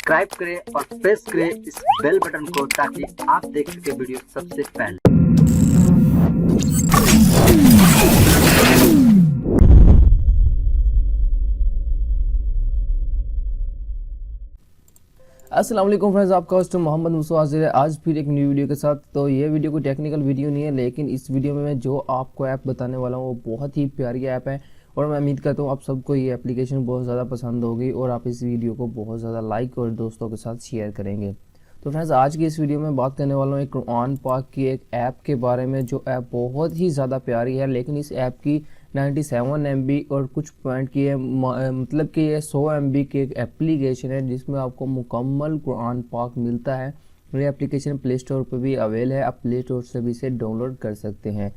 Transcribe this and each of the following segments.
Subscribe करें और press करें इस बेल बटन को ताकि आप देख सके वीडियो सबसे पहले। अस्सलाम वालेकुम फ्रेंड्स, आपका होस्ट मोहम्मद मुसा हाजिर है आज फिर एक न्यू वीडियो के साथ। तो ये वीडियो कोई टेक्निकल वीडियो नहीं है, लेकिन इस वीडियो में मैं जो आपको ऐप बताने वाला हूँ वो बहुत ही प्यारी ऐप है और मैं उम्मीद करता हूँ आप सबको ये एप्लीकेशन बहुत ज़्यादा पसंद होगी और आप इस वीडियो को बहुत ज़्यादा लाइक और दोस्तों के साथ शेयर करेंगे। तो फ्रेंड्स, आज की इस वीडियो में बात करने वाला हूँ एक कुरान पाक की एक ऐप के बारे में, जो ऐप बहुत ही ज़्यादा प्यारी है। लेकिन इस ऐप की 97 MB और कुछ पॉइंट की है, मतलब कि ये 100 MB की एक एप्लीकेशन है जिसमें आपको मुकम्मल कुरान पाक मिलता है। ये एप्लीकेशन प्ले स्टोर पर भी अवेल है, आप प्ले स्टोर से भी इसे डाउनलोड कर सकते हैं।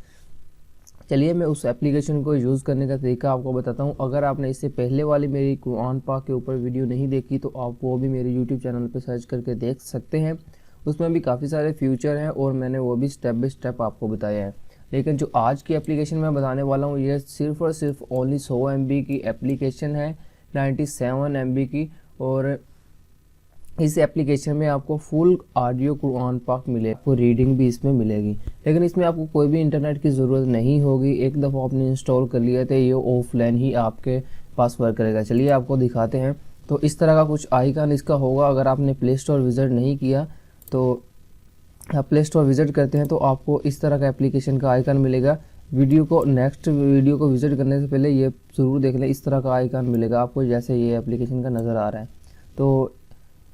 चलिए मैं उस एप्लीकेशन को यूज़ करने का तरीका आपको बताता हूँ। अगर आपने इससे पहले वाली मेरी कुरान पाक के ऊपर वीडियो नहीं देखी तो आप वो भी मेरे यूट्यूब चैनल पर सर्च करके देख सकते हैं। उसमें भी काफ़ी सारे फीचर हैं और मैंने वो भी स्टेप बाय स्टेप आपको बताया है। लेकिन जो आज की एप्लीकेशन मैं बताने वाला हूँ ये सिर्फ और सिर्फ ओनली 100 MB की एप्लीकेशन है, 97 MB की। और इस एप्लीकेशन में आपको फुल ऑडियो कुरान पाक मिले, आपको रीडिंग भी इसमें मिलेगी। लेकिन इसमें आपको कोई भी इंटरनेट की ज़रूरत नहीं होगी। एक दफ़ा आपने इंस्टॉल कर लिया तो ये ऑफलाइन ही आपके पास वर्क करेगा। चलिए आपको दिखाते हैं। तो इस तरह का कुछ आइकन इसका होगा। अगर आपने प्ले स्टोर विज़िट नहीं किया तो आप प्ले स्टोर विज़िट करते हैं तो आपको इस तरह का एप्लीकेशन का आइकन मिलेगा। नेक्स्ट वीडियो को विज़िट करने से पहले ये ज़रूर देख लें, इस तरह का आइकन मिलेगा आपको जैसे ये एप्लीकेशन का नज़र आ रहा है। तो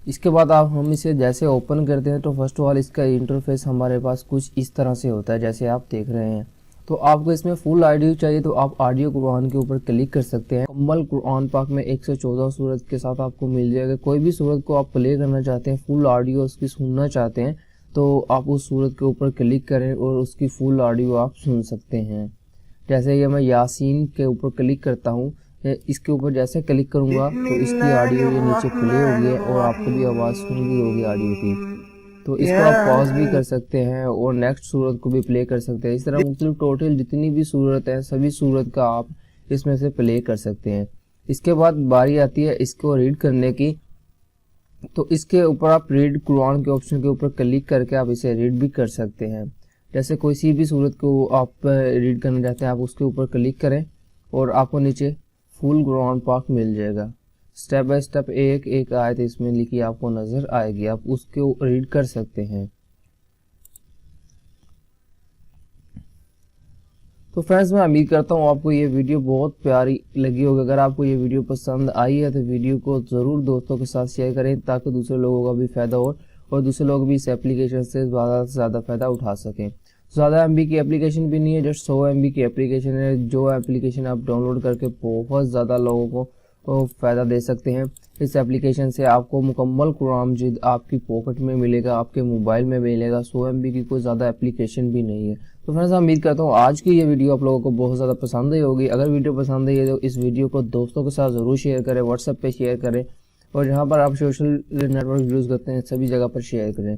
इसके बाद हम इसे जैसे ओपन करते हैं तो फर्स्ट ऑफ ऑल इसका इंटरफेस हमारे पास कुछ इस तरह से होता है जैसे आप देख रहे हैं। तो आपको इसमें फुल ऑडियो चाहिए तो आप ऑडियो कुरान के ऊपर क्लिक कर सकते हैं। मुकम्मल कुरान पाक में 114 सूरत के साथ आपको मिल जाएगा। कोई भी सूरत को आप प्ले करना चाहते हैं, फुल ऑडियो उसकी सुनना चाहते हैं तो आप उस सूरत के ऊपर क्लिक करें और उसकी फुल ऑडियो आप सुन सकते हैं। जैसे ये मैं यासीन के ऊपर क्लिक करता हूँ, इसके ऊपर जैसे क्लिक करूँगा तो इसकी ऑडियो ये नीचे प्ले होगी और आपको भी आवाज़ सुन ली होगी ऑडियो की। तो इसको आप पॉज भी कर सकते हैं और नेक्स्ट सूरत को भी प्ले कर सकते हैं। इस तरह मुख्तलिफ टोटल जितनी भी सूरत है सभी सूरत का आप इसमें से प्ले कर सकते हैं। इसके बाद बारी आती है इसको रीड करने की। तो इसके ऊपर आप रीड कुरान के ऑप्शन के ऊपर क्लिक करके आप इसे रीड भी कर सकते हैं। जैसे कोई सी भी सूरत को आप रीड करना चाहते हैं आप उसके ऊपर क्लिक करें और आपको नीचे फुल कुरान पाक मिल जाएगा। स्टेप बाय स्टेप एक एक आयत इसमें लिखी आपको नज़र आएगी, आप उसको रीड कर सकते हैं। तो फ्रेंड्स, मैं उम्मीद करता हूँ आपको ये वीडियो बहुत प्यारी लगी होगी। अगर आपको ये वीडियो पसंद आई है तो वीडियो को ज़रूर दोस्तों के साथ शेयर करें ताकि दूसरे लोगों का भी फ़ायदा हो और दूसरे लोग भी इस एप्लीकेशन से ज़्यादा से ज़्यादा फ़ायदा उठा सकें। ज़्यादा MB की एप्लीकेशन भी नहीं है, जस्ट 100 MB की एप्लीकेशन है, जो एप्लीकेशन आप डाउनलोड करके बहुत ज़्यादा लोगों को फ़ायदा दे सकते हैं। इस एप्लीकेशन से आपको मुकम्मल कुरान मजीद आपकी पॉकेट में मिलेगा, आपके मोबाइल में मिलेगा। 100 MB की कोई ज़्यादा एप्लीकेशन भी नहीं है। तो फ्रेंड्स, मैं उम्मीद करता हूँ आज की ये वीडियो आप लोगों को बहुत ज़्यादा पसंद आई होगी। अगर वीडियो पसंद आई है तो इस वीडियो को दोस्तों के साथ ज़रूर शेयर करें, व्हाट्सएप पे शेयर करें और जहाँ पर आप सोशल नेटवर्क यूज़ करते हैं सभी जगह पर शेयर करें।